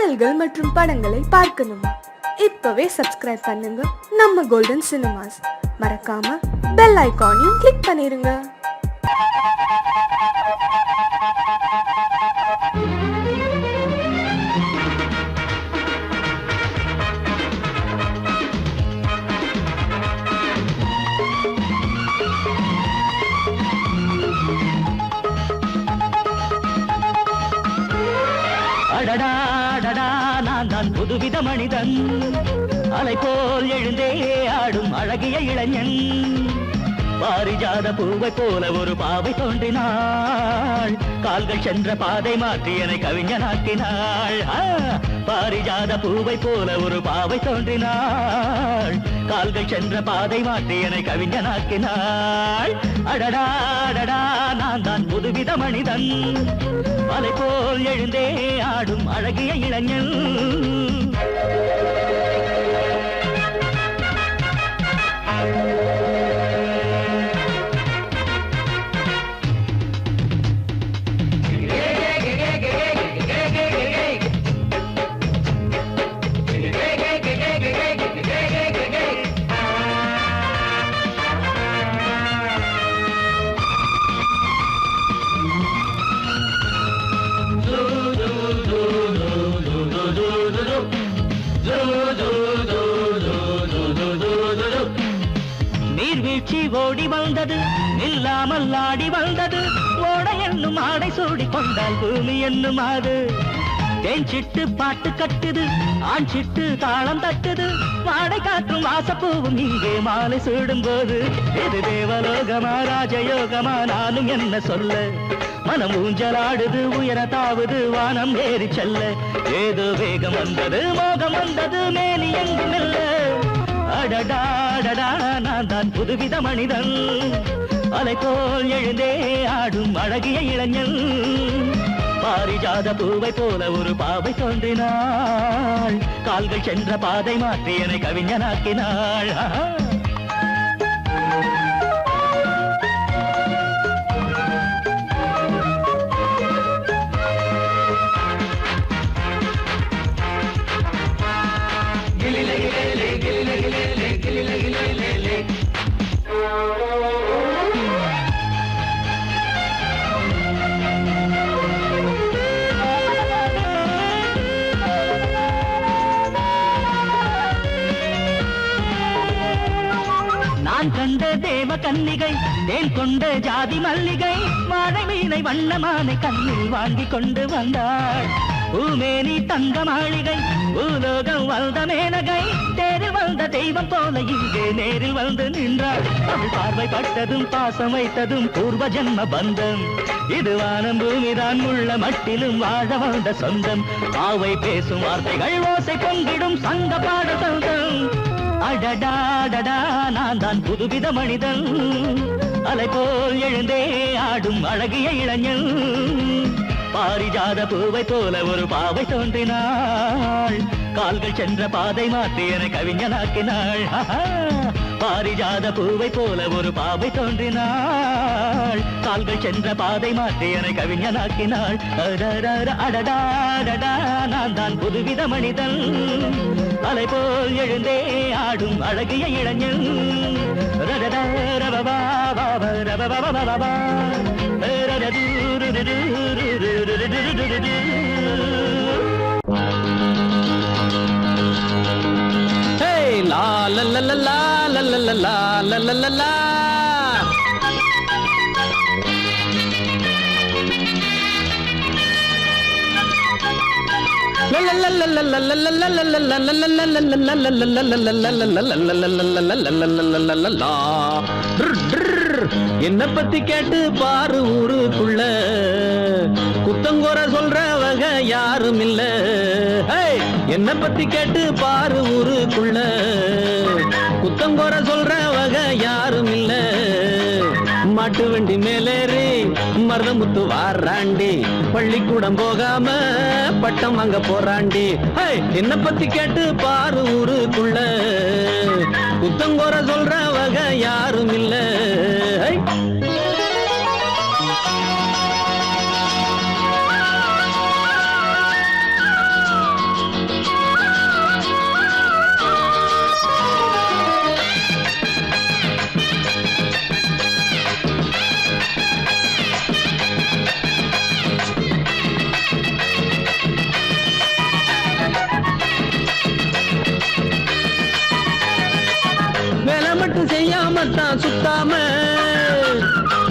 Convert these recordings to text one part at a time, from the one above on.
பாடல்கள் மற்றும் படங்களை பார்க்கணுமா? இப்பவே சப்ஸ்கிரைப் பண்ணுங்க நம்ம கோல்டன் சினிமாஸ். மறக்காம பெல் ஐகானையும் கிளிக் பண்ணிருங்க. நான் தான் புதுவித மனிதன், அலை போல் எழுந்தே ஆடும் அழகிய இளைஞன். பாரிஜாத பூவை போல ஒரு பாவை தோன்றினாள், கால்கள் சென்ற பாதை மாற்றி என்னை கவிஞனாக்கினாள். பாரிஜாத பூவை போல ஒரு பாவை தோன்றினாள், கால்கள் சென்ற பாதை மாற்றி என்னை கவிஞனாக்கினாள். அடடா அடடா நான் தான் புதுவித மனிதன், அலை போல் எழுந்தே ஆடும் அழகிய இளைஞன். நீர்வீழ்ச்சி ஓடி வந்தது, நில்லாமல் ஆடி வந்தது, ஓட என்னும் ஆடை சூடி கொண்டால் பூமி என்னும் ஆடு. தேன் சிட்டு பாட்டு கட்டுது, ஆண் சிட்டு தாளம் தட்டுது, வாடை காற்றும் வாசப்பூவும் இங்கே மாலை சூடும் போது. இது தேவலோகமா ராஜயோகமா நானும் என்ன சொல்ல, மனம் ஊஞ்சலாடுது உயர தாவது வானம் ஏறி செல்ல. ஏதோ வேகம் வந்தது மோகம் வந்தது மேனி எங்கும் இல்ல. அடடாடடா நான் தான் புதுவித மனிதன், அலை போல் எழுந்தே ஆடும் அழகிய இளைஞன். பாரிஜாத பூவை போல ஒரு பாவை தோன்றினாள், கால்கள் சென்ற பாதை மாற்றி என்னை கவிஞனாக்கினாள். நான் கண்ட தேவ கன்னிகை, தேன் கொண்ட ஜாதி மல்லிகை, வாழை மீனை வண்ணமானை கண்ணில் வாங்கி கொண்டு வந்தாள். பூமேனி தங்க மாளிகை, பூலோகம் வந்த மேனகை, தேரில் வந்த தெய்வம் போல இங்கே நேரில் வந்து நின்றாள். அவள் பார்வை பட்டதும் பாசம் வைத்ததும் பூர்வ ஜென்ம பந்தம். இது வானம் பூமிதான் உள்ள மட்டிலும் வாழ வந்த சொந்தம். பாவை பேசும் வார்த்தைகள் ஓசை பொங்கிடும் சங்க பாட சொந்தம். அடடாடடா நான் தான் புதுவித மனிதன், அலை போல் எழுந்தே ஆடும் அழகிய இளைஞன். பாரிஜாத பூவை போல ஒரு பாவை தோன்றினாள், கால்கள் சென்ற பாதை மாற்றி என்னை கவிஞனாக்கினாள். பாரிஜாத பூவை போல ஒரு பாவை தோன்றினாள், கால்கள் சென்ற பாதை மாற்றி என்னை கவிஞனாக்கினாள். அடடாடடா நான் தான் புதுவித மனிதன், அலை போல் எழுந்தே ஆடும் அழகிய இளைஞன். Hey, la la la la la la la la la la la la. என்ன பத்தி கேட்டு பாரு ஊருக்குள்ள, குத்தங்கோர சொல்றவங்க யாரும் இல்ல. என்ன பத்தி கேட்டு பாரு ஊருக்குள்ள, குத்தங்கோர சொல்றவங்க யாரும் இல்ல. மாட்டு வண்டி மேலேறி மருதமுத்து வாராண்டி, பள்ளிக்கூடம் போகாம பட்டம் வாங்க போறாண்டி. என்ன பத்தி கேட்டு பாரு ஊருக்குள்ள, குத்தங்கோர சொல்றவங்க யாரும் இல்ல. செய்யாமத்தான் சுத்தாம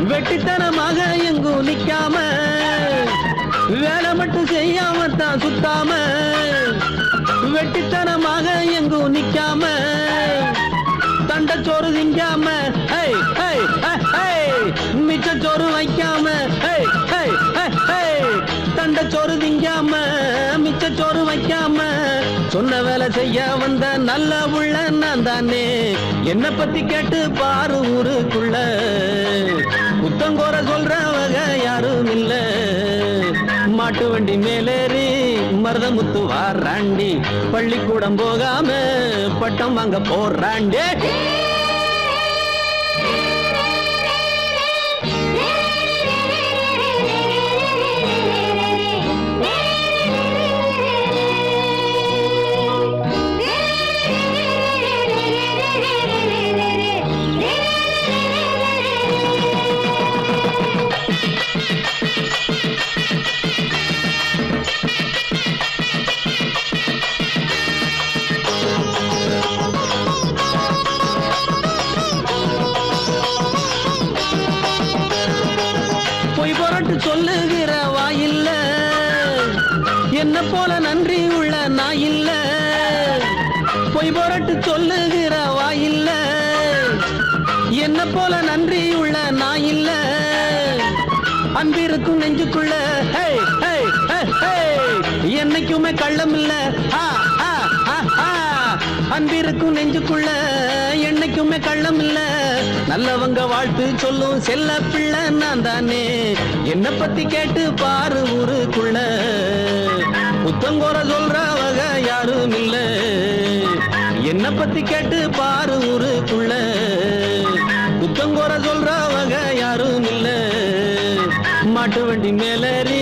வெட்டித்தனமாக எங்கும் நிக்காம வேலை மட்டும் செய்யாமத்தான் சுத்தாம வெட்டித்தனமாக எங்கும் நிக்காம தண்டச்சோறு திங்காம மிச்சச்சோறு வைக்காம தண்டச்சோறு திங்காம மிச்சச்சோறு வைக்காம சொன்ன வேலை செய்ய வந்த நல்ல உள்ள நான் தானே என்ன பத்தி கேட்டு பாரு ஊருக்குள்ள புத்தங்கோர சொல்றவங்க யாரும் இல்ல மாட்டு வண்டி மேலேறி மருதமுத்து வாராண்டி பள்ளிக்கூடம் போகாம பட்டம் வாங்க போறாண்டே சொல்லுகிற வாயில்ல என்ன போல நன்றி உள்ள நாயில்ல பொய் பொரட்டு சொல்லுகிற வாயில்ல என்ன போல நன்றி உள்ள நாயில்ல அன்பிருக்கும் நெஞ்சுக்குள்ள என்னைக்குமே கள்ளம் இல்ல அன்பிருக்கும் நெஞ்சுக்குள்ள என்னைக்குமே கள்ளம் இல்ல நல்லவங்க வாழ்த்து சொல்லும் செல்ல பிள்ளை நான் தானே என்ன பத்தி கேட்டு பாரு ஊருக்குள்ள புத்தங்கோர சொல்றவங்க யாரும் இல்ல என்ன பத்தி கேட்டு பாரு ஊருக்குள்ள புத்தங்கோர சொல்றவங்க யாரும் இல்ல மாட்டு வண்டி மேலேறி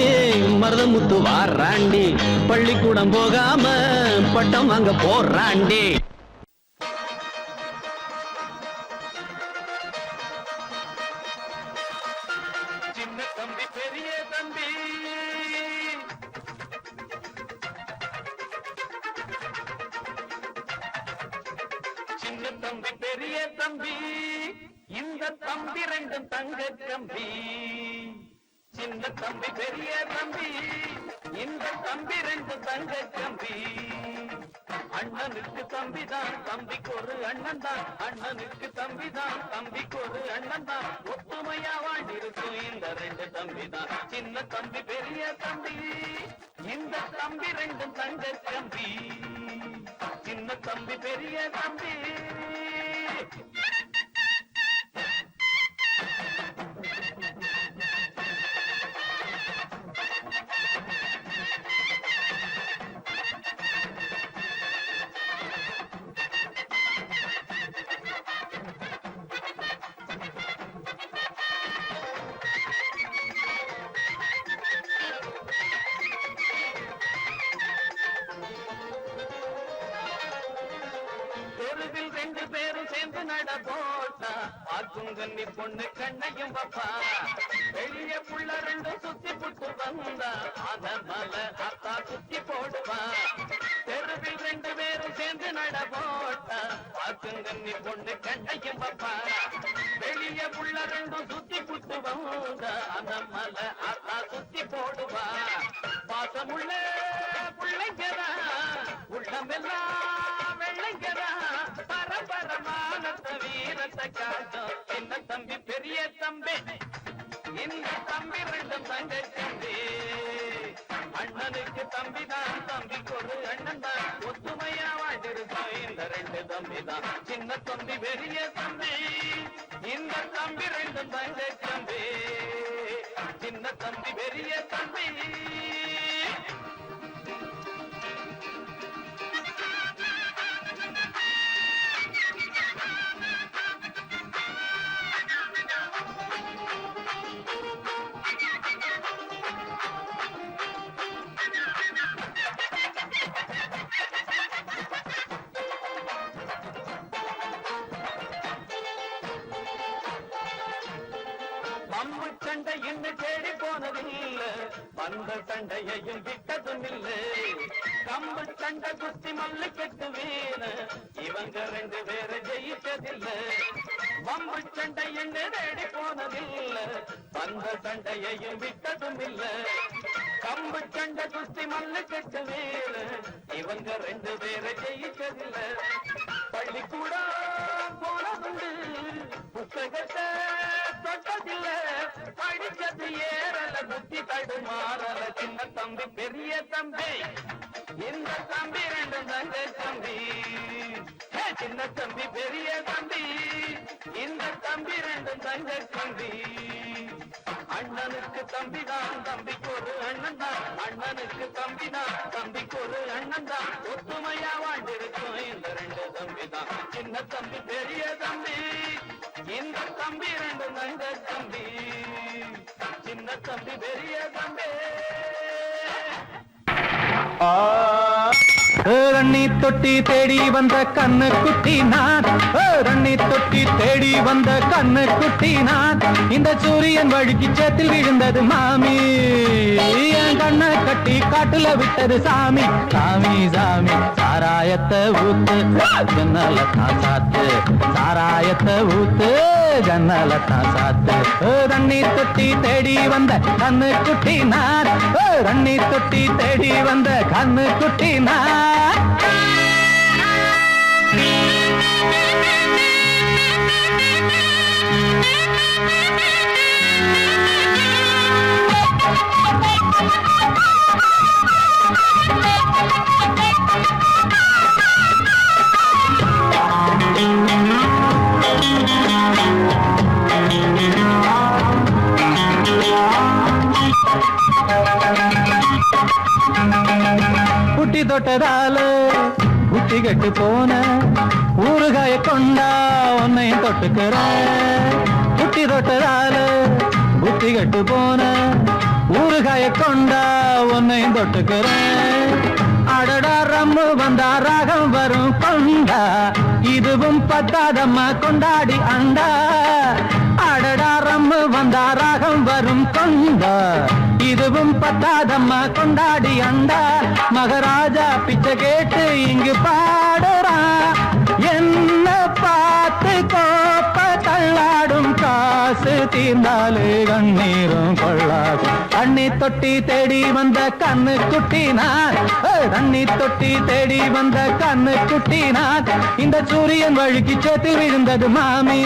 மருதமுத்து வாராண்டி பள்ளிக்கூடம் போகாம பட்டம் வாங்க போறாண்டி சின்ன தம்பி பெரிய தம்பி சின்ன தம்பி பெரிய தம்பி இந்த தம்பி ரெண்டும் தங்க தம்பி சின்ன தம்பி பெரிய தம்பி இந்த தம்பி ரெண்டு தங்க தம்பி அண்ணனுக்கு தம்பிதான் தம்பிக்கு ஒரு அண்ணன் தான் அண்ணனுக்கு தம்பிதான் தம்பிக்கு ஒரு அண்ணன் தான் ஒத்துமையா வாழ்ந்திருக்கும் இந்த ரெண்டு தம்பி தான் சின்ன தம்பி பெரிய தம்பி இந்த தம்பி ரெண்டும் தங்க தம்பி சின்ன தம்பி பெரிய தம்பி தெருவில் ரெண்டு பேரும் சேர்ந்து நட போட்டா ஆக்குங்கன்னி பொண்ணு கண்ணையும் பப்பா வெளிய புள்ள ரெண்டும் சுத்தி புட்டு வந்தா அத மல அத்தா சுத்தி போடுவா தெருவில் ரெண்டு பேரும் சேர்ந்து நட போட்டா ஆக்குங்கன்னி பொண்ணு கண்ணையும் பப்பா வெளிய புள்ள ரெண்டும் சுத்தி புட்டு வந்தா அத மல அத்தா சுத்தி போடுவா பாசமுள்ள பிள்ளைங்கரா உள்ளமெல்லாம் வெள்ளைங்கரா பரபரமானத்த வீரத்தை காட்டும் சின்ன தம்பி பெரிய தம்பி இந்த தம்பி ரெண்டும் தங்க தம்பி அண்ணனுக்கு தம்பி தான் தம்பிக்கு ஒரு அண்ணன் தான் ஒத்துமையா வாழ்ந்திருக்கோம் இந்த ரெண்டு தம்பி தான் சின்ன தம்பி பெரிய தம்பி இந்த தம்பி ரெண்டும் தங்க தம்பி சின்ன தம்பி பெரிய தம்பி அம்பு சண்டை இன்னும் தேடி போனதில்ல வந்த சண்டையையும் விட்டதும் இல்ல கம்பு சண்டை குத்தி மல்லு கட்டு வீண இவங்க ரெண்டு பேரை ஜெயிச்சதில்ல வம்பு சண்டை என்ன தேடி போனதில்ல, வந்த சண்டையையும் விட்டதும் இல்ல. கம்பு சண்டை குஸ்தி மல்லு கட்டு வேற, இவங்க 2 பேரை ஜெயிச்சதில்ல. பள்ளிக்கூடம் போனதுண்டு, புத்தகத்தை தொட்டதில்ல. படிச்சது ஏறல, புத்தி தடுமாறல. சின்ன தம்பி பெரிய தம்பி, இந்த தம்பி 2 தங்க தம்பி. சின்ன தம்பி பெரிய தம்பி, இந்த தம்பி 2 தங்க தம்பி. அண்ணனுக்கு தம்பிதான், தம்பிக்கு ஒரு அண்ணன் தான். அண்ணனுக்கு தம்பிதான், தம்பிக்கு ஒரு அண்ணன் தான். ஒத்துமையா வாழ்ந்திருக்கும் இந்த 2 தம்பி தான். சின்ன தம்பி பெரிய தம்பி, இந்த தம்பி 2 தங்க தம்பி. சின்ன தம்பி பெரிய தம்பி. ரண்ணி தொட்டி தேடி வந்த கண்ணு குட்டி நான், ரண்ணி தொட்டி தேடி வந்த கண்ணு குட்டி நான். இந்த சூரியன் வழுக்கி சேத்தில் விழுந்தது மாமி, என் கண்ணை கட்டி காட்டுல விட்டது சாமி. சாமி சாமி சாராயத்தை ஊத்து, ஜன்னல தான் சாத்து. சாராயத்தை ஊத்து, ஜன்னல தான் சாத்து. ரண்ணி தொட்டி தேடி வந்த கண்ணு குட்டி நான், ரண்ணி தொட்டி தேடி வந்த கண்ணு குட்டி நான். புட்டி தொட்டதால புத்தி கட்டு போன, ஊறுகாய கொண்டா உன்னையும் தொட்டுக்கிற. புட்டி தொட்டதால புத்தி கட்டு போன, ஊறுகாய கொண்டா உன்னையும் தொட்டுக்கிற. அடடா ரம்மு வந்தா ராகம் வரும் கொண்டா, இதுவும் பத்தாதம்மா கொண்டாடி அண்டா. அடடா ரம்மு வந்தா ராகம் வரும் கொண்டா, இதுவும் பத்தாதம்மா கொண்டாடி அண்டா. மகாராஜா பிச்சை கேட்டு இங்கு பாடுறான், என்ன பார்த்து கோப்ப தள்ளாடும். காசு தீர்ந்தாலே கண்ணீரும் கொள்ளாது. அண்ணி தொட்டி தேடி வந்த கண்ணு குட்டி நான், தண்ணி தொட்டி தேடி வந்த கண்ணு குட்டி நான். இந்த சூரியன் வழுக்கி சேத்தில் விழுந்தது மாமி,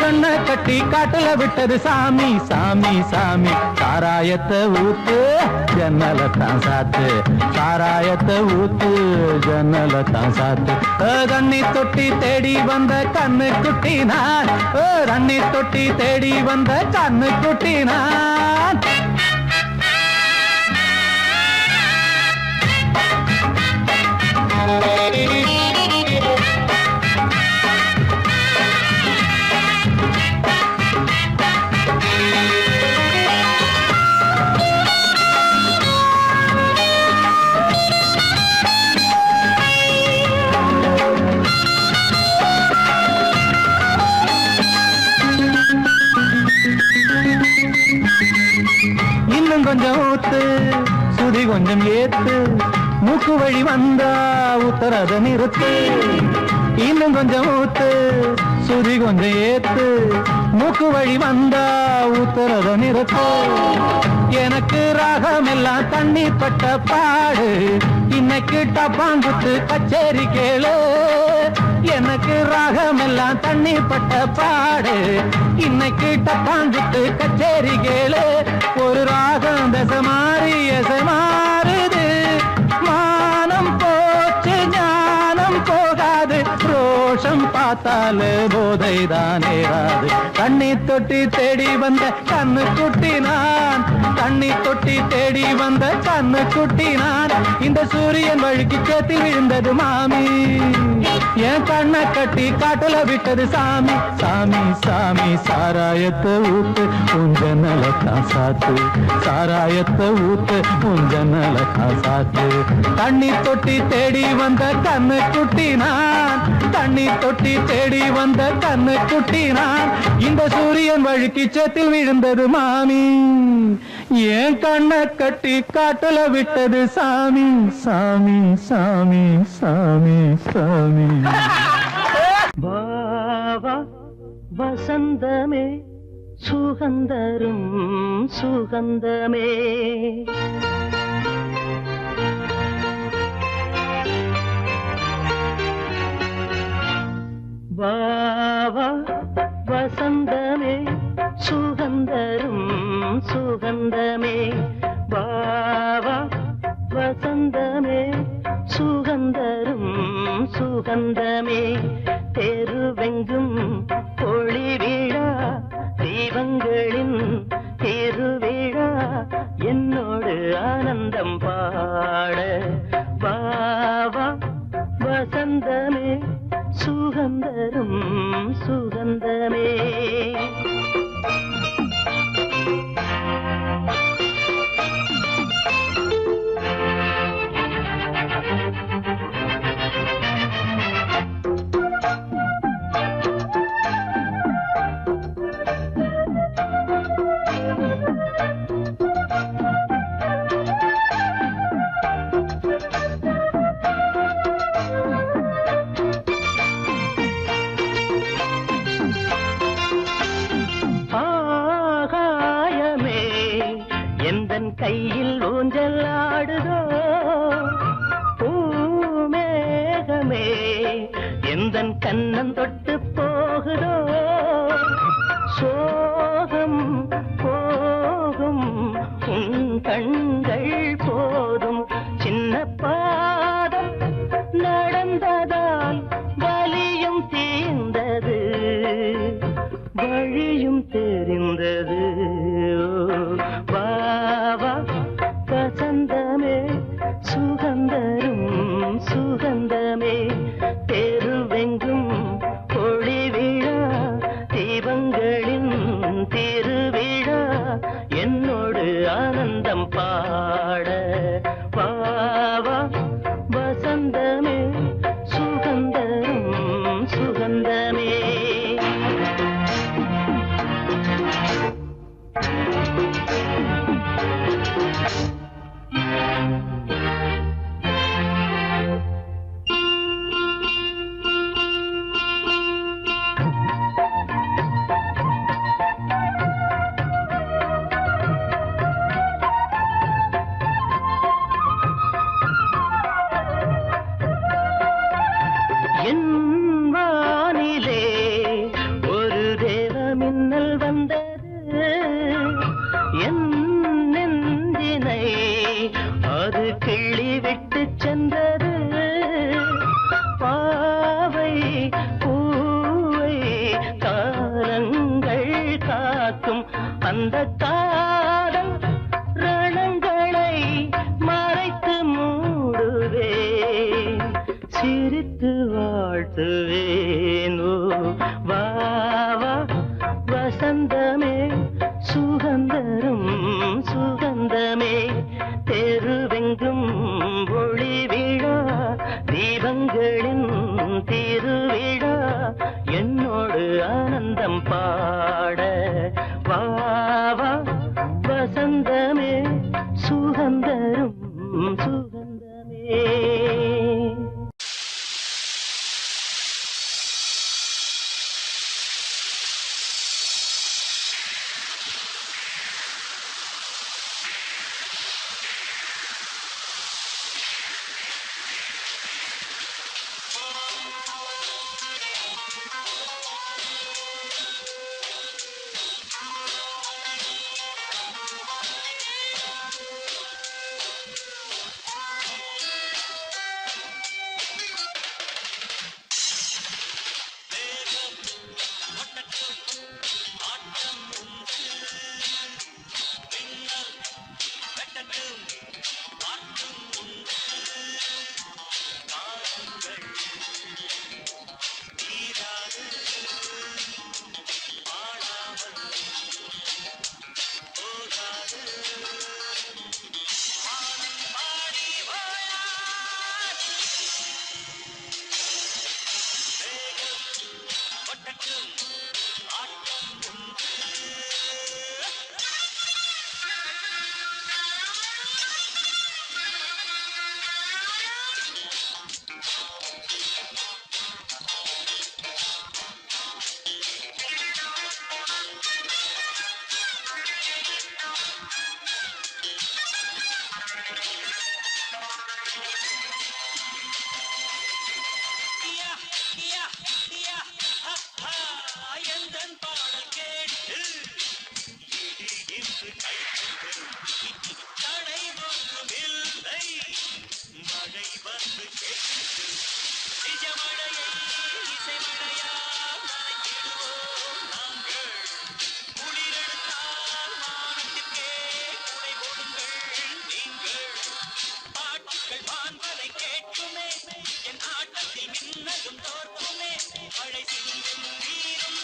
கண்ணை கட்டி காட்டுல விட்டது சாமி. சாமி சாமி சாராயத்தை ஊத்து, ஜன்னல தான் சாத்து. சாராயத்தை ஊத்து, ஜன்னல தான் சாத்து. தண்ணி தொட்டி தேடி வந்த கண்ணு குட்டி நான், தண்ணி தொட்டி தேடி வந்த கண்ணு குட்டி நான். இன்னும் கொஞ்சம் ஊத்து, சுதி கொஞ்சம் ஏத்து. மூக்கு வழி வந்தா உத்தரத நிறுத்து. இன்னும் கொஞ்சம் ஊத்து, சுதி கொஞ்சம் ஏத்து. மூக்கு வழி வந்தா உத்தரத நிறுத்து. எனக்கு ராகம் எல்லாம் தண்ணி பட்ட பாடு, இன்னைக்கு டப்பாங்குத்து கச்சேரி கேளு. எனக்கு ராகம் எல்லாம் தண்ணி பட்ட பாடு, இன்னைக்கு டப்பாங்குத்து கச்சேரி கேளு. ஒரு ராகம் தசை மாறி எசை மாறுது, மானம் போச்சு ஞானம் போகாது. ரோஷம் பார்த்தாலே போதை தான் ஏறாது. தண்ணி தொட்டி தேடி வந்த கண்ணு குட்டி நான், தண்ணி தொட்டி தேடி வந்த கண்ணு குட்டி நான். இந்த சூரியன் வழுக்கி சேத்தில் விழுந்தது மாமி, என் கண்ணை கட்டி காட்டுல விட்டது சாமி. சாமி சாமி சாராயத்தை ஊத்து, உஞ்சனல தான் சாத்து. சாராயத்தை ஊத்து, உஞ்சனல தான் சாத்து. தண்ணி தொட்டி தேடி வந்த கண்ணு குட்டி நான், தண்ணி தொட்டி தேடி வந்த கண்ணு குட்டி நான். இந்த சூரியன் வழுக்கி சேத்தில் விழுந்தது மாமி, என் கண்ணை கட்டி காட்டுல விட்டது சாமி. சாமி சாமி சாமி சாமி. வா வா வசந்தமே சுகந்தரும் சுகந்தமே வா வா வசந்தமே சுகந்தரும் சுகந்தமே வா வா வசந்தமே சுகந்தரும் சுகந்தமே தெருவெங்கும் ஒளி விழா தீபங்களின் திருவிழா என்னோடு ஆனந்தம் பாட வா வா வசந்தமே சுகந்தரும் சுகந்தமே கையில் ஊஞ்சல் ஆடுதோ பூமேகமே எந்தன் கண்ணன் தொட்டு போகுதோ சோகம் போகும் உன் கண்கள் போதும் சின்ன பாதம் நடந்ததால் வலியும் தீர்ந்தது வழியும் தெரிந்தது வா வா வசந்தமே சுகந்தரும் சுகந்தமே தெருவெங்கும் ஒளி விழா தீபங்களின் திருவிழா என்னோடு ஆனந்தம் பாட வா வா வசந்தமே சுகந்தரும் சுகந்தமே என் வானிலே ஒரு தேவ மின்னல் வந்தது என் நெஞ்சினை அது கிள்ளி விட்டு சென்றது பாவை பூவை காலங்கள் காக்கும் அந்த காதல் ரணங்களை மறைத்து மூடுவே சிரித்து வாழ்த்துவேனோ வா வா வசந்தமே சுகந்தரும் சுகந்தமே தெருவெங்கும் ஒளி விழா தீபங்களின் திருவிழா என்னோடு ஆனந்தம் பாட வா வா வசந்தமே சுகந்தரும் சுகந்தமே. எந்தன் பாடல் கேட்டு இன்று கைப்பட்டு தடை ஒன்றுமில்லை மழை வந்து கேட்டு நிஜமழையை இசைமழையால் நனைத்திடுவோம் நாங்கள் குளிரெடுத்தால் வானத்திற்கே குடை கொடுங்கள் நீங்கள் பாட்டுகள் வான்வரை கேட்குமே என் ஆட்டத்தில் மின்னலும் தோற்குமே மழை சிந்தும் நீரும்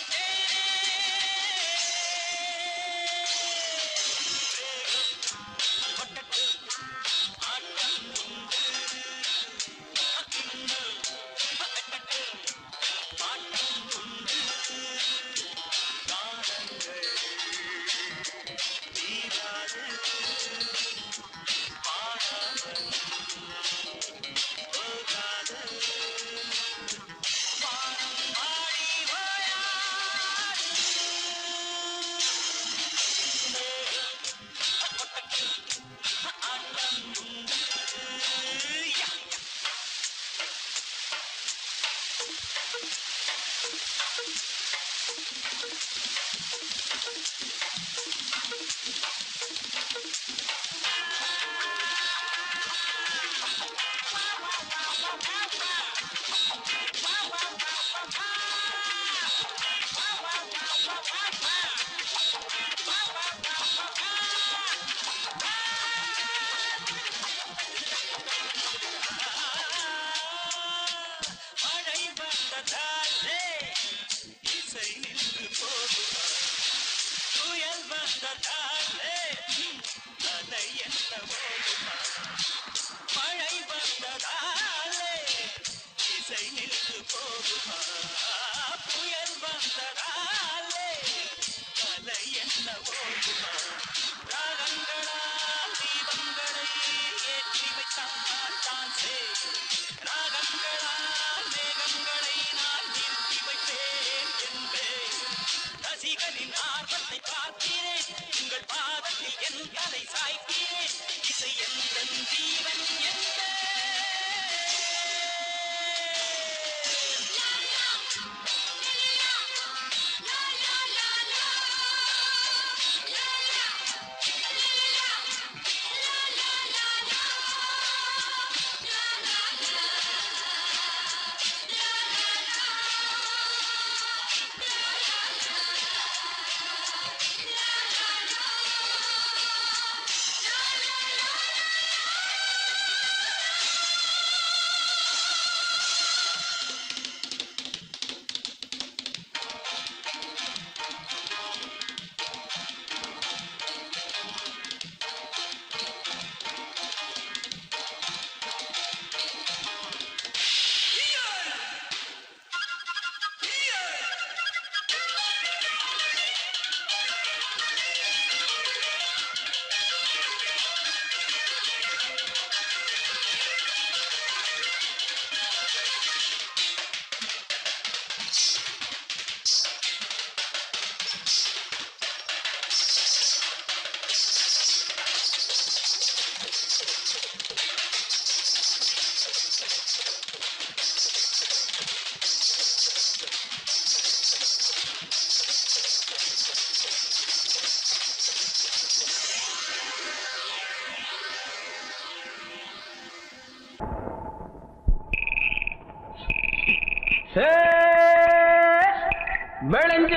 விளைஞ்ச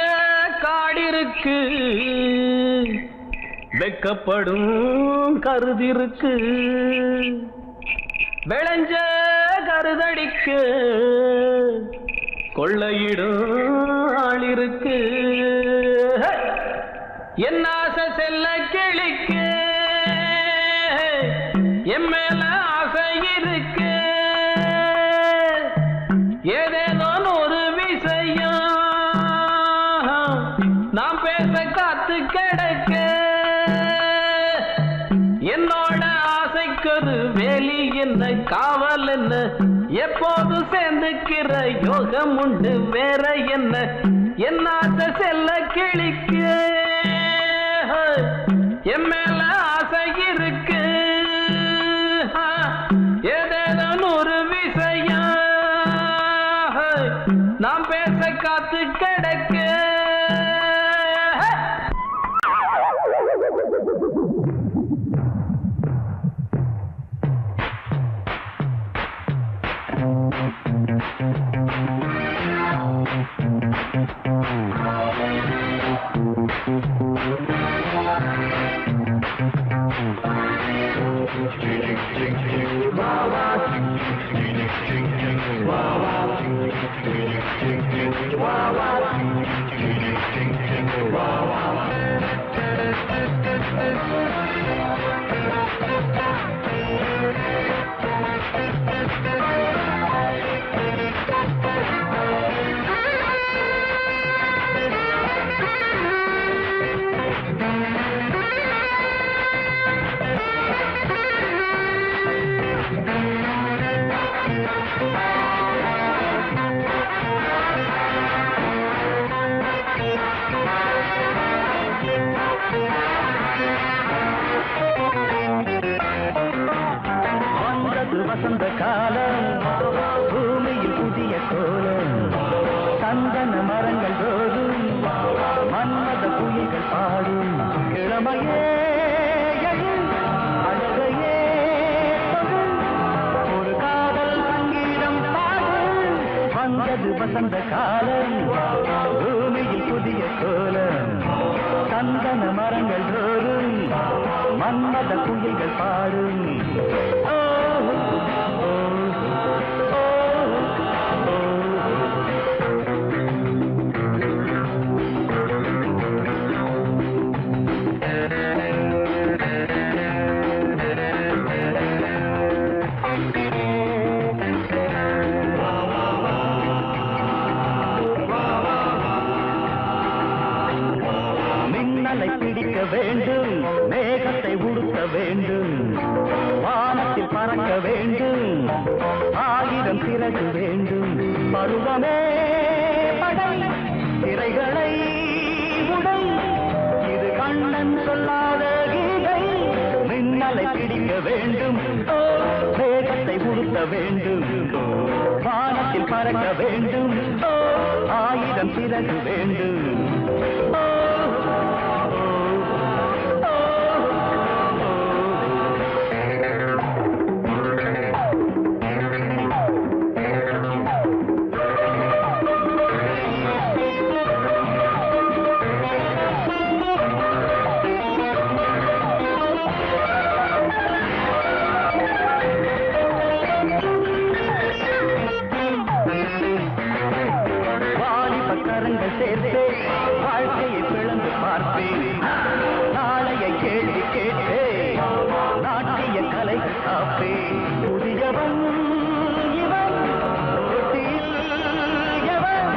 காடிருக்கு வெக்கப்படும் கருதிருக்கு விளைஞ்ச கருதடிக்கு கொள்ளையிடும் ஆளிருக்கு என் ஆசை செல்ல கிளிக்கு என் மேல ஆசை இருக்கு ஏதேதோ ஒரு விஷயம் நாம் பேச காத்து கிடக்க என்னோட ஆசைக்கொரு வேலி என்ன காவல் என்ன எப்போது சேர்ந்துக்கிற யோகம் உண்டு வேற என்ன என் ஆசை செல்ல கிளிக்கு என் மேல ஆசை இருக்கு ஏதே வசந்த காலம் பூமியில் புதிய கோலம் சந்தன மரங்கள் தோறும் மன்மத குயில்கள் பாடும் இளமையே எழு, அழகையே தொடு, ஒரு காதல் சங்கீதம் பாடும். வந்தது வசந்த காலம் பூமியில் புதிய கோலம் சந்தன மரங்கள் தோறும் மன்மத குயில்கள் பாடும். மின்னலை பிடிக்க வேண்டும், மேகத்தை உடுத்த வேண்டும், வானத்தில் பறக்க வேண்டும், 1000 சிறகு வேண்டும். பருவமே படை, திரைகளை உடை, இது கண்ணன் சொல்லாத கீதை. மின்னலை பிடிக்க வேண்டும், மேகத்தை உடுத்த வேண்டும், வானத்தில் பறக்க வேண்டும், 1000 சிறகு வேண்டும். சேர்த்தே வாழ்க்கையை பிளந்து பார்ப்பேன், நாளைய கேள்வி கேட்டே நாட்டிய கலைகள் காப்பேன். புதியவன் இவன், போட்டியில் எவன்,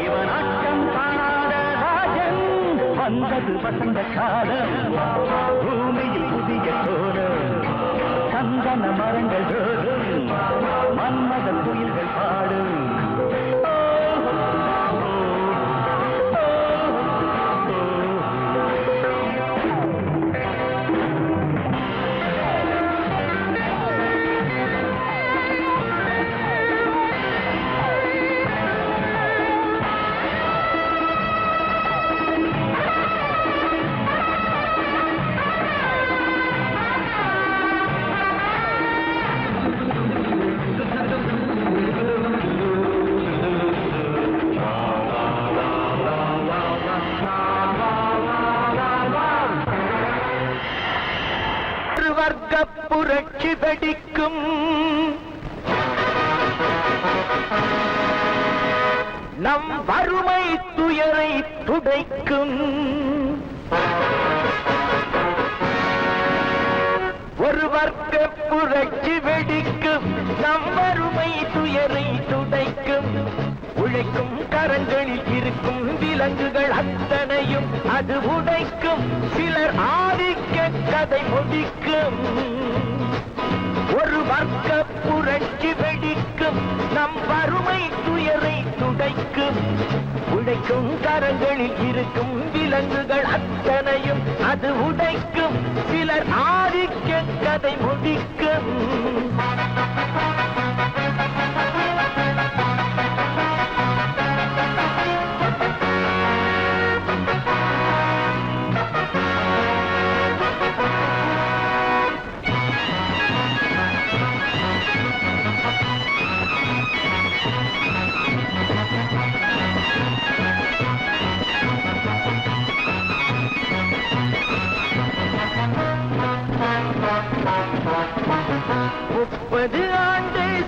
இவன் அச்சம் காணாத ராஜன். வந்தது வசந்த காலம் பூமியில் புதிய கோலம் சந்தன மரங்கள் தோறும் மன்மத குயில்கள் பாடும். வர்க்க புரட்சி வெடிக்கும், நம் வறுமை துயரை துடைக்கும். ஒரு வர்க்க புரட்சி வெடிக்கும், நம் வறுமை துயரை துடைக்கும். உழைக்கும் கரங்களில் இருக்கும் விலங்குகள் அத்தனையும் அது உடைக்கும். சிலர் ஆதிக்க கதை முடிக்கும். ஒரு வர்க்க புரட்சி வெடிக்கும், நம் வறுமை துயரை துடைக்கும். உழைக்கும் கரங்களில் இருக்கும் விலங்குகள் அத்தனையும் அது உடைக்கும். சிலர் ஆதிக்க கதை முடிக்கும்.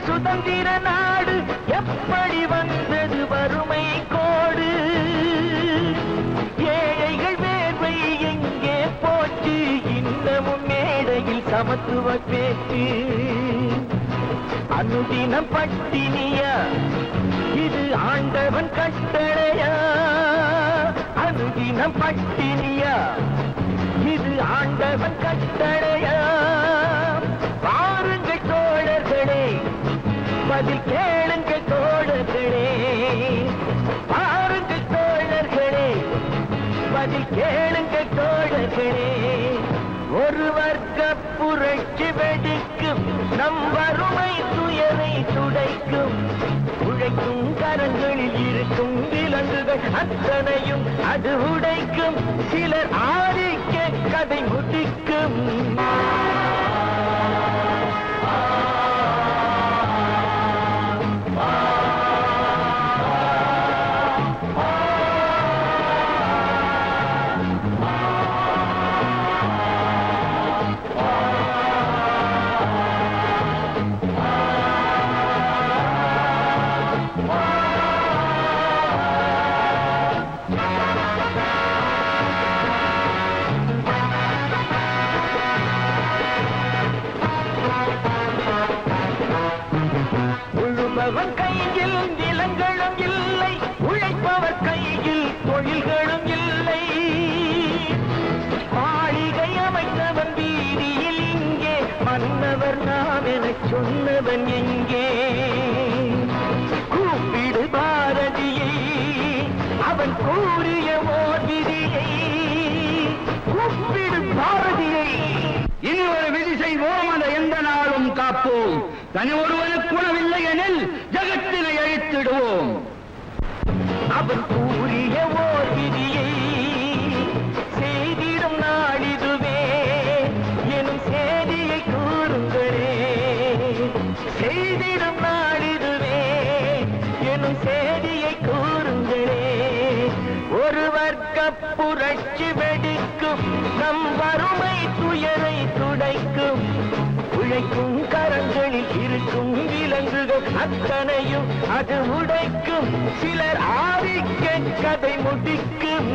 சுதந்திர நாடு எப்படி வந்தது வறுமை கோடு ஏழைகள் வேர்வை எங்கே போச்சு இன்னமும் மேடையில் சமத்துவ பேச்சு அனுதினம் பட்டினியா இது ஆண்டவன் கட்டளையா அனுதினம் பட்டினியா இது ஆண்டவன் கட்டளையா பாருங்கள் தோழர்களே பதில் கேளுங்கள் தோழர்களே பாருங்கள் தோழர்களே பதில் கேளுங்கள் தோழர்களே ஒரு வர்க்க புரட்சி வெடிக்கும் நம் வறுமை துயரை துடைக்கும் உழைக்கும் கரங்களில் இருக்கும் விலங்குகள் அத்தனையும் அது உடைக்கும் சிலர் ஆதிக்க கதை முடிக்கும் உழுபவர் கையில் நிலங்களும் இல்லை உழைப்பவர் கையில் தொழில்களும் இல்லை மாளிகை அமைத்தவன் வீதியில் இங்கே மன்னவர் நாம் என சொன்னவன் எங்கே கூப்பிடு பாரதியை அவன் கூறிய ஓர் விதியை கூப்பிடு பாரதியை இனி ஒரு விதி செய்வோம் அந்த எந்த நாளும் காப்போம் தனி ஒருவனுக்கு குணமில்லை எனில் ஜகத்தினை அழித்திடுவோம் அவன் கூறிய ஓர் விதியை செய்திடும் நாளிதுவே எனும் செய்தியை கூறுங்களே செய்திடும் நாளிதுவே எனும் செய்தியை கூறுங்களே ஒரு வர்க்க புரட்சி வெடிக்கும் நம் வறுமை துயரை துடைக்கும் உழைக்கும் கரங்களில் இருக்கும் விலங்குகள் அத்தனையும் அது உடைக்கும் சிலர் ஆதிக்க கதை முடிக்கும்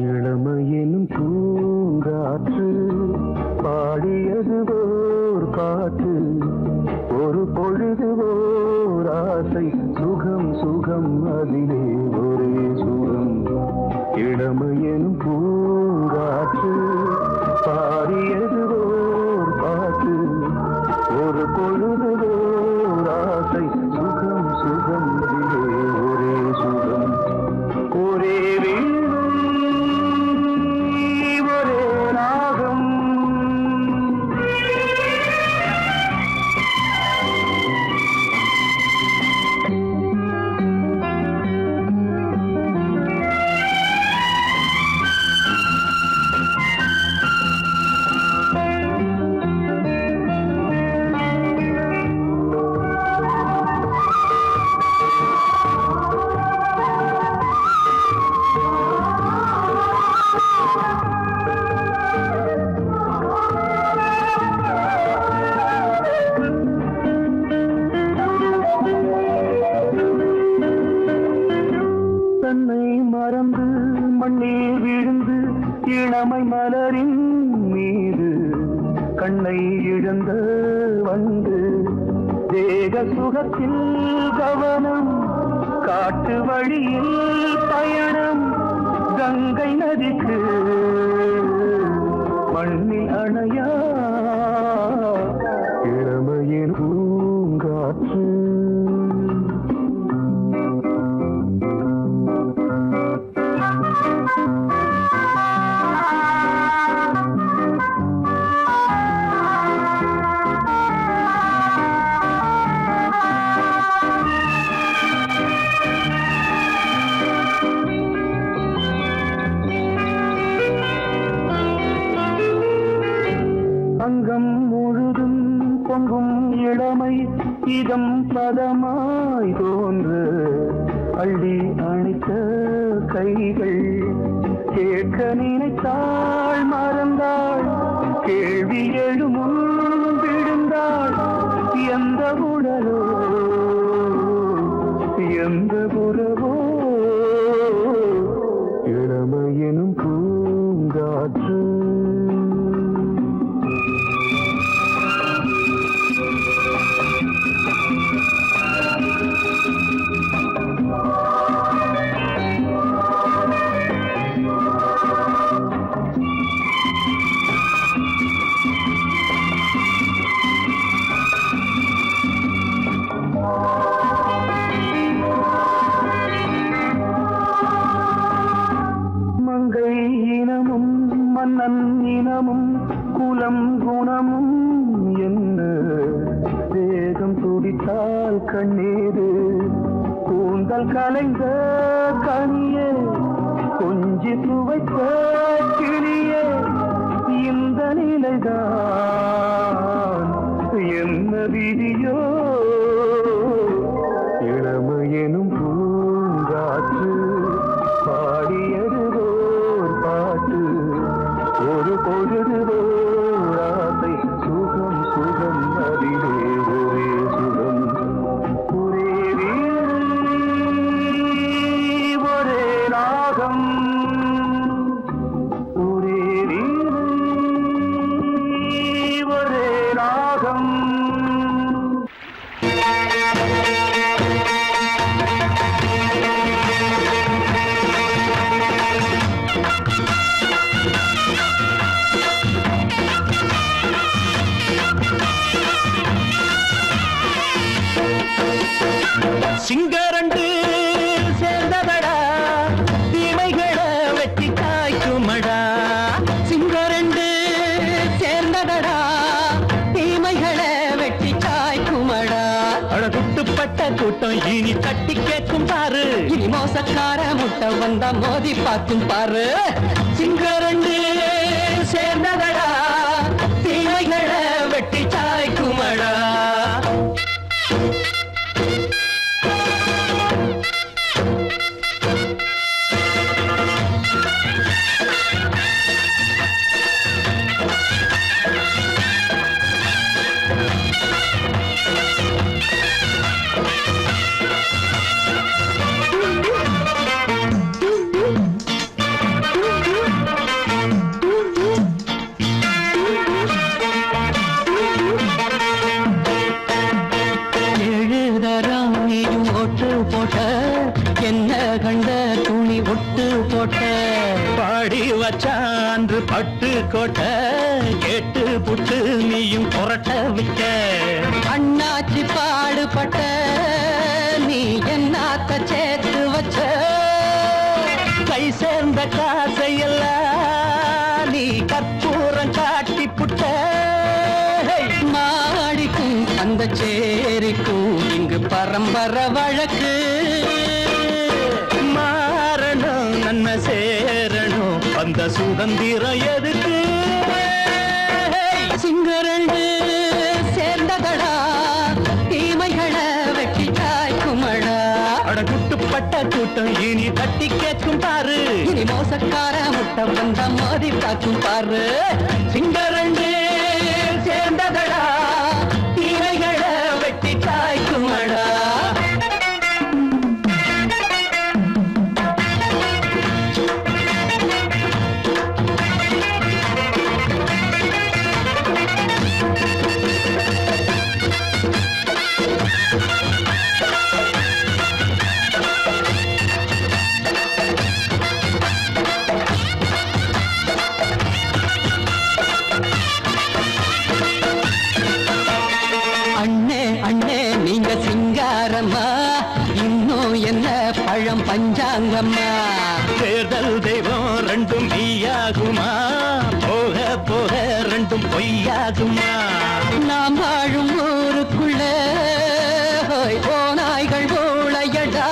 இளமையெனும் பூங்காற்று பாடியது ஓர் பாட்டு ஒரு பொழுது ஓர் ஆசை சுகம் சுகம் அதிலே ஒரே சுகம் இளமையெனும் பூங்காற்று பாடியது ஓர் பாட்டு ஒரு பொழுது ஓர் ஆசை சுகம் சுகம் அதிலே ஒரே சுகம் ஒரே இளமை மலரின் மீது கண்ணை இழந்த வந்து தேக சுகத்தில் கவனம் காட்டு வழியில் பயணம் கங்கை நதிக்கு மண்ணில் அணையா இளமையின் பூங்காற்று பூங்காற்று அங்கம் முழுதும் பொங்கும் இளமை இதம் பதமாய் தோன்று அள்ளி அணைத்த கைகள் கேட்க நினைத்தாள் மறந்தாள் கேள்வி எழுமுன் விழுந்தாள் எந்த உடலோ எந்த புறவோ இளமையெனும் பூங்காற்று மங்கை இனமும் மன்னன் இனமும் குலம் குணமும் என்ன வேகம் துடித்தால் கண்ணீரு கூந்தல் கலைந்த கனியே கொஞ்சி துவைத்த கிளியே இந்த நிலைதான் என்ன விதியோ இளமையெனும் பூங்காற்று பாடியதுவோர் பாட்டு ஒரு பொழுதுவோர் ஆசை சுகம் சுகம் அதிலே ஒரே சுகம் ஒரே வீணை ஒரே ராகம் ஒரே வீணை ஒரே ராகம் சிங்கரண்டு சேர்ந்ததடா தீமைகளை வெட்டி காய்க்குமடா சிங்கரண்டு சேர்ந்ததடா தீமைகளை வெட்டி காய்க்குமடா அழகுட்டுப்பட்ட கூட்டம் இனி தட்டி கேட்கும் பாரு இனி மோசக்கார முட்டை வந்தா மோதி பார்க்கும் பாரு சிங்கரண்டு சேர்ந்ததடா தீமைகளை வெட்டி காய்க்குமடா என்ன கண்ட துணி ஒட்டு போட்ட பாடி வச்சான்று பட்டு கோட்ட கேட்டு புட்டு நீயும் புரட்ட விட்ட அண்ணாச்சி பாடுபட்ட நீ என்னாத்த சேர்த்து வச்ச கை சேர்ந்த காசையெல்லாம் நீ கற்பூரம் காட்டி புட்ட மாடிக்கும் அந்த சேரிக்கும் இங்கு பரம்பரை வழக்கு மாறணும் நன்மை சேரணும் அந்த சுதந்திரம் எதுக்கு சிங்கரண்டு சேர்ந்ததடா தீமைகளை வெட்டி காய்க்குமடா அடகுட்டுப்பட்ட கூட்டம் இனி தட்டி கேட்கும் பாரு இனி மோசக்கார முட்டை வந்தா மோதி காக்கும் பாரு சிங்கரண்டு சேர்ந்ததடா தீமைகளை வெட்டி காய்க்குமடா பாரம்மா, இன்னும் என்ன பழம் பஞ்சாங்கம்மா. தேர்தல் தெய்வம் ரெண்டும் மெய்யாகுமா, போக போக ரெண்டும் பொய்யாகுமா. நாம் வாழும் ஊருக்குள்ள ஓநாய்கள் ஊழையடா.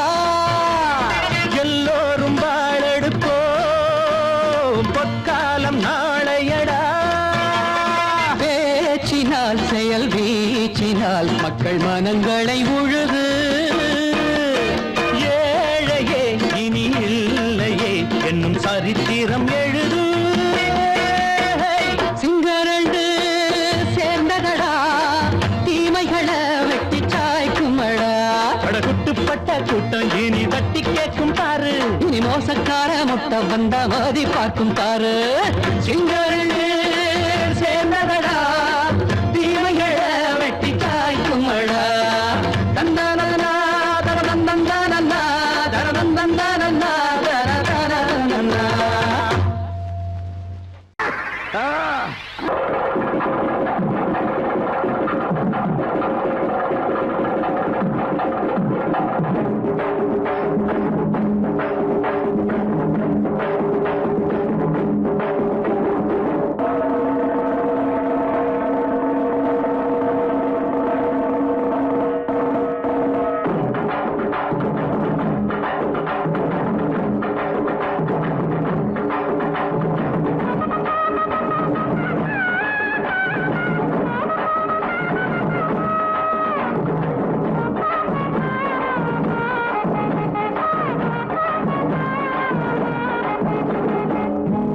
எல்லோரும் வாழெடுப்போம், பொற்காலம் நாளையடா. பேச்சினால் செயல் வீச்சினால் மக்கள் மனங்களை உழுது. ஏழையே இனி இல்லையே என்னும் சரித்திரம் எழுது. சிங்கரண்டு சேர்ந்ததடா, தீமைகளை வெட்டி சாய்க்குமடா. படகுட்டுப்பட்ட கூட்டம் இனி தட்டி கேட்கும் பாரு. இனி மோசக்கார முட்டை வந்த மதி பார்க்கும் பாரு. சிங்கரண்டு சேர்ந்ததடா, தீமைகளை வெட்டி சாய்க்குமடா. தந்தனனா தரதந்தந்தனனா தரதந்தந்தனனா தரதந்தனனா.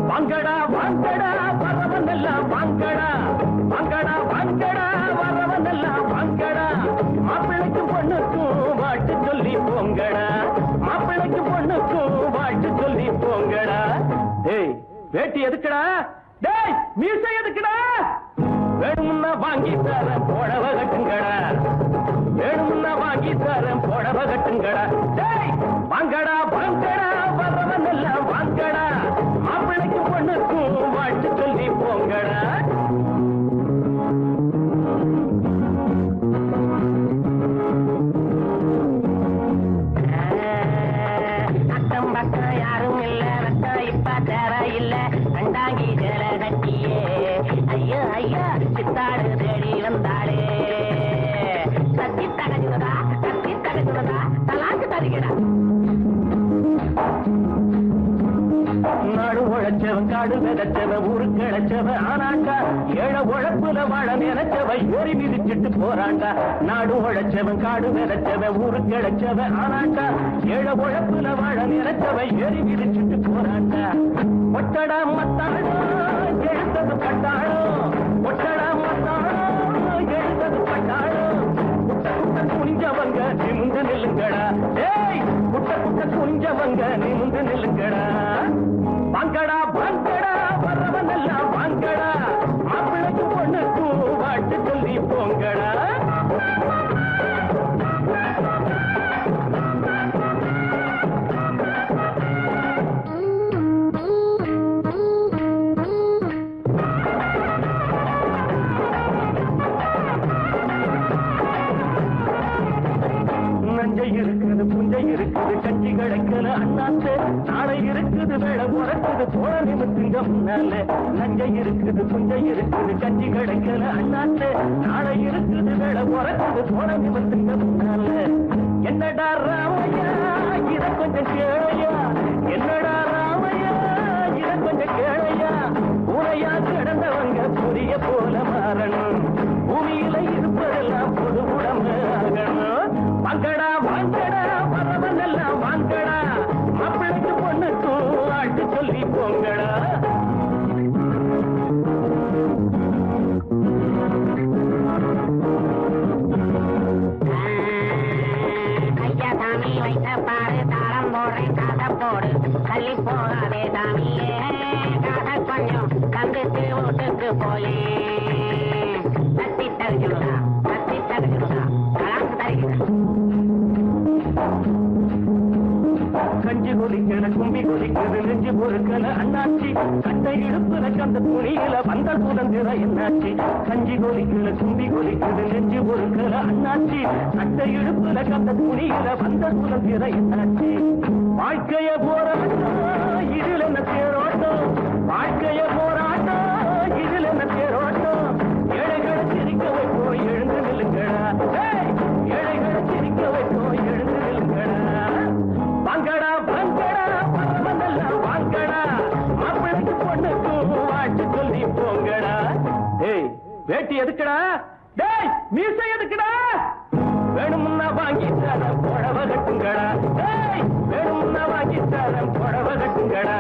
வாங்கடா வாங்கடா வரவனெல்லாம் வாங்கடா, வாங்கடா வாங்கடா வரவனெல்லாம் வாங்கடா. மாப்பிள்ளைக்கும் பொண்ணுக்கும் வாட்டு சொல்லி போங்கடா, மாப்பிள்ளைக்கும் பொண்ணுக்கும் வாட்டு சொல்லி போங்கடா. டேய் வேட்டி எதுக்குடா, டேய் மீசை எதுக்குடா? வேணும்னா வாங்கி தரேன் புடவை கட்டுங்கடா, வேணும்னா வாங்கி தரேன் புடவை கட்டுங்கடா. டேய் வாங்கடா வாங்கடா வரவனெல்லாம் வாங்கடா, மாப்பிள்ளைக்கு பொண்ணுக்கும் வாட்டு சொல்லி போங்கடா. அக்கம் பக்கம் யாரும் இல்ல, ரத்தம் இப்ப தேர இல்ல, கண்டாங்கி ஜல கட்டியே ஐயோ ஐயோ சித்தாடு தேடி வந்தாளே. சத்தி தகஜுதா தலாக்கு தருகிறா. நாடு உழைச்சவன் காடு விதைச்சவன் ஊரு கிழச்சவன் ஆனாண்டா, ஏழை உழைப்புல வாழ நினைச்சவன் ஏறி மிதிச்சிட்டு போறாண்டா. நாடு உழைச்சவன் காடு விதைச்சவன் ஊரு கிழச்சவன் ஆனாண்டா, ஏழை உழைப்புல வாழ நினைச்சவன் ஏறி மிதிச்சிட்டு போறாண்டா. ஒட்டடா மத்தாளோ எழுந்தது பட்டாளோ, ஒட்டடா மத்தாளோ எழுந்தது பட்டாளோ. குட்ட குட்ட குனிஞ்சவங்க நிமிந்து நில்லுங்கடா, ஏய் குட்ட குட்ட குனிஞ்சவங்க நிமிந்து நில்லுங்கடா. வாங்கடா வாங்கடா வரவனெல்லாம் வாங்கடா, மாப்பிள்ளைக்கு பொண்ணுக்கும் வாட்டு சொல்லி போங்கடா. நஞ்சை இருக்குது புஞ்சை இருக்குது கஞ்சி கிடைக்கல அண்ணாத்து, நாளை இருக்குது வேலை பிறக்குது போல நிமித்துங்க முன்னால. நஞ்சை இருக்குது புஞ்சை இருக்குது கஞ்சி கிடைக்கல அண்ணாத்து, நாளை இருக்குது வேலை பிறக்குது போல நிமித்துங்க முன்னால. என்னடா ராமையா இத கொஞ்சம் கேளையா, என்னடா ராமையா இத கொஞ்சம் கேளையா. உரையா கிடந்தவங்க புரிய போல மாறணும், பூமியில இருப்பதெல்லாம் பொது உடம்பு ஆகணும். வாங்கடா வாங்கடா வரவனெல்லாம் வாங்கடா, மாப்பிள்ளைக்கு பொண்ணுக்கும் ஆட்டு சொல்லி போங்கடா. ஐயா சாமி வைத்த பாரு தாளம் போடுறேன் காதை போடு, தள்ளி போகாதே சாமியே, காதை கொஞ்சம் தந்துட்டு வீட்டுக்கு போயே. தத்தி தருகிறா கலாக்கு தருகிறா. கஞ்சி கொதிக்கல கும்பி கொதிக்கிறது நெஞ்சு பொறுக்கல அண்ணாச்சி சட்டை இடுப்புல கந்த துணியில வந்த சுதந்திரம் என்னாச்சு கஞ்சி கொதிக்கல கும்பி கொதிக்கிறது நெஞ்சு பொறுக்கல அண்ணாச்சி சட்டை இடுப்புல கந்த துணியில வந்த சுதந்திரம் என்னாச்சு வாழ்க்கைய போராட்டம் இதுல என்ன தேரோட்டம் வாழ்க்கைய போராட்டம் இதுல என்ன தேரோட்டம் ஏழைகளை சிரிக்க வைப்போம் எழுந்து நில்லுங்கடா ஏழைகளை சிரிக்க வைப்போம் எழுந்து நில்லுங்கடா வாங்கடா வாங்கடா பரவதெல்லாம் வாங்கடா மாப்பிள்ளைக்கு பொண்ணுக்கும் வாழ்த்து சொல்லி போங்கடா டேய் வேட்டி எதுக்குடா டேய் மீசை எதுக்குடா வேணும்னா வாங்கி தர புடவை கட்டுங்கடா டேய் வேணும்னா வாங்கி தர புடவை கட்டுங்கடா